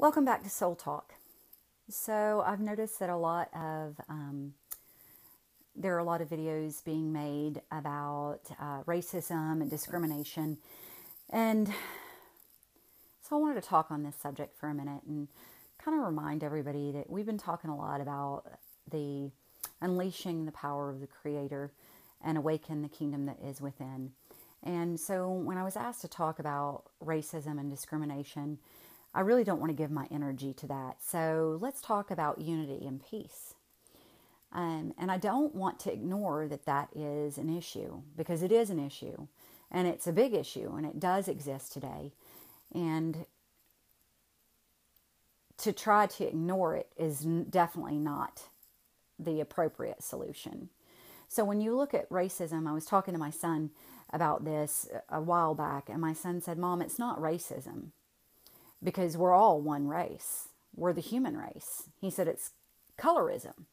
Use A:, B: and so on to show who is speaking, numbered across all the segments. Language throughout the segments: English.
A: Welcome back to Soul Talk. So I've noticed that there are a lot of videos being made about racism and discrimination, and so I wanted to talk on this subject for a minute and kind of remind everybody that we've been talking a lot about the unleashing the power of the Creator and awaken the kingdom that is within. And so when I was asked to talk about racism and discrimination, I really don't want to give my energy to that. So let's talk about unity and peace. And I don't want to ignore that that is an issue, because it is an issue and it's a big issue and it does exist today. And to try to ignore it is definitely not the appropriate solution. So when you look at racism, I was talking to my son about this a while back, and my son said, "Mom, it's not racism, because we're all one race. We're the human race." He said it's colorism.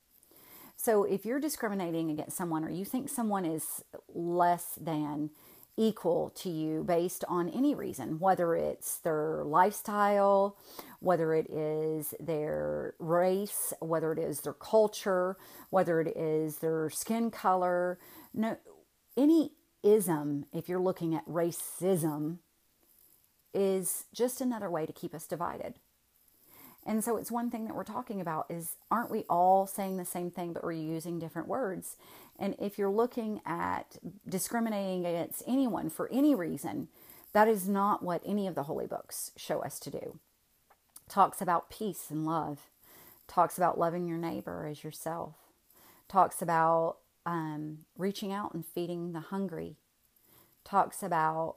A: So if you're discriminating against someone, or you think someone is less than equal to you based on any reason, whether it's their lifestyle, whether it is their race, whether it is their culture, whether it is their skin color, no, any ism, if you're looking at racism, is just another way to keep us divided. And so it's one thing that we're talking about is, aren't we all saying the same thing, but we're using different words? And if you're looking at discriminating against anyone for any reason, that is not what any of the holy books show us to do. Talks about peace and love. Talks about loving your neighbor as yourself. Talks about reaching out and feeding the hungry. Talks about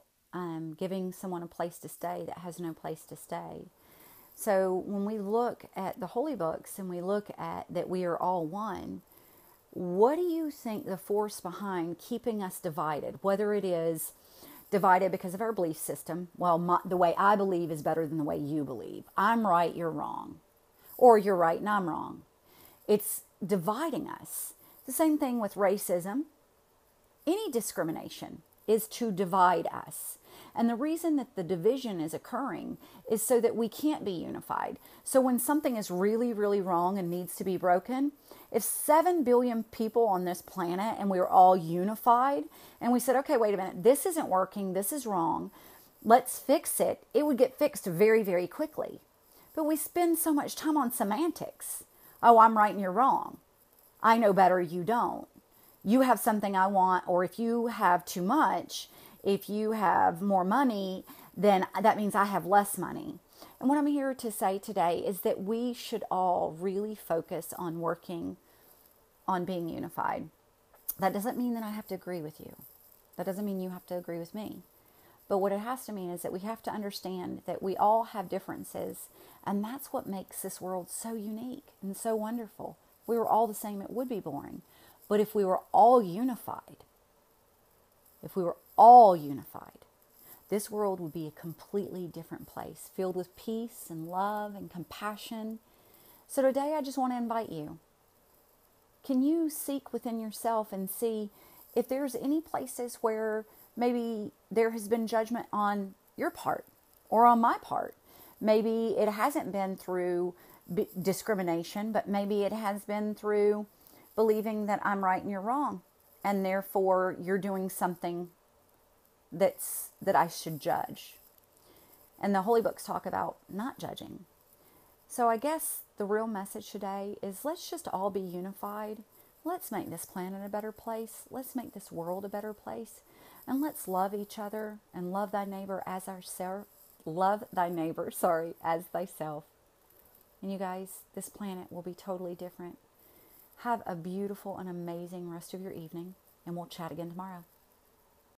A: giving someone a place to stay that has no place to stay. So when we look at the holy books and we look at that we are all one, what do you think the force behind keeping us divided, whether it is divided because of our belief system? Well, the way I believe is better than the way you believe. I'm right, you're wrong. Or you're right and I'm wrong. It's dividing us. The same thing with racism. Any discrimination is to divide us. And the reason that the division is occurring is so that we can't be unified. So when something is really, really wrong and needs to be broken, if 7 billion people on this planet and we were all unified and we said, okay, wait a minute, this isn't working, this is wrong, let's fix it, it would get fixed very, very quickly. But we spend so much time on semantics. Oh, I'm right and you're wrong. I know better, you don't. You have something I want, or if you have too much, if you have more money, then that means I have less money. And what I'm here to say today is that we should all really focus on working on being unified. That doesn't mean that I have to agree with you. That doesn't mean you have to agree with me. But what it has to mean is that we have to understand that we all have differences. And that's what makes this world so unique and so wonderful. If we were all the same, it would be boring. But if we were all unified, this world would be a completely different place, filled with peace and love and compassion. So today I just want to invite you. Can you seek within yourself and see if there's any places where maybe there has been judgment on your part or on my part? Maybe it hasn't been through discrimination, but maybe it has been through believing that I'm right and you're wrong, and therefore you're doing something that I should judge. And the holy books talk about not judging. So I guess the real message today is, let's just all be unified. Let's make this planet a better place. Let's make this world a better place. And let's love each other and love thy neighbor as ourselves. Love thy neighbor, as thyself. And you guys, this planet will be totally different. Have a beautiful and amazing rest of your evening, and we'll chat again tomorrow.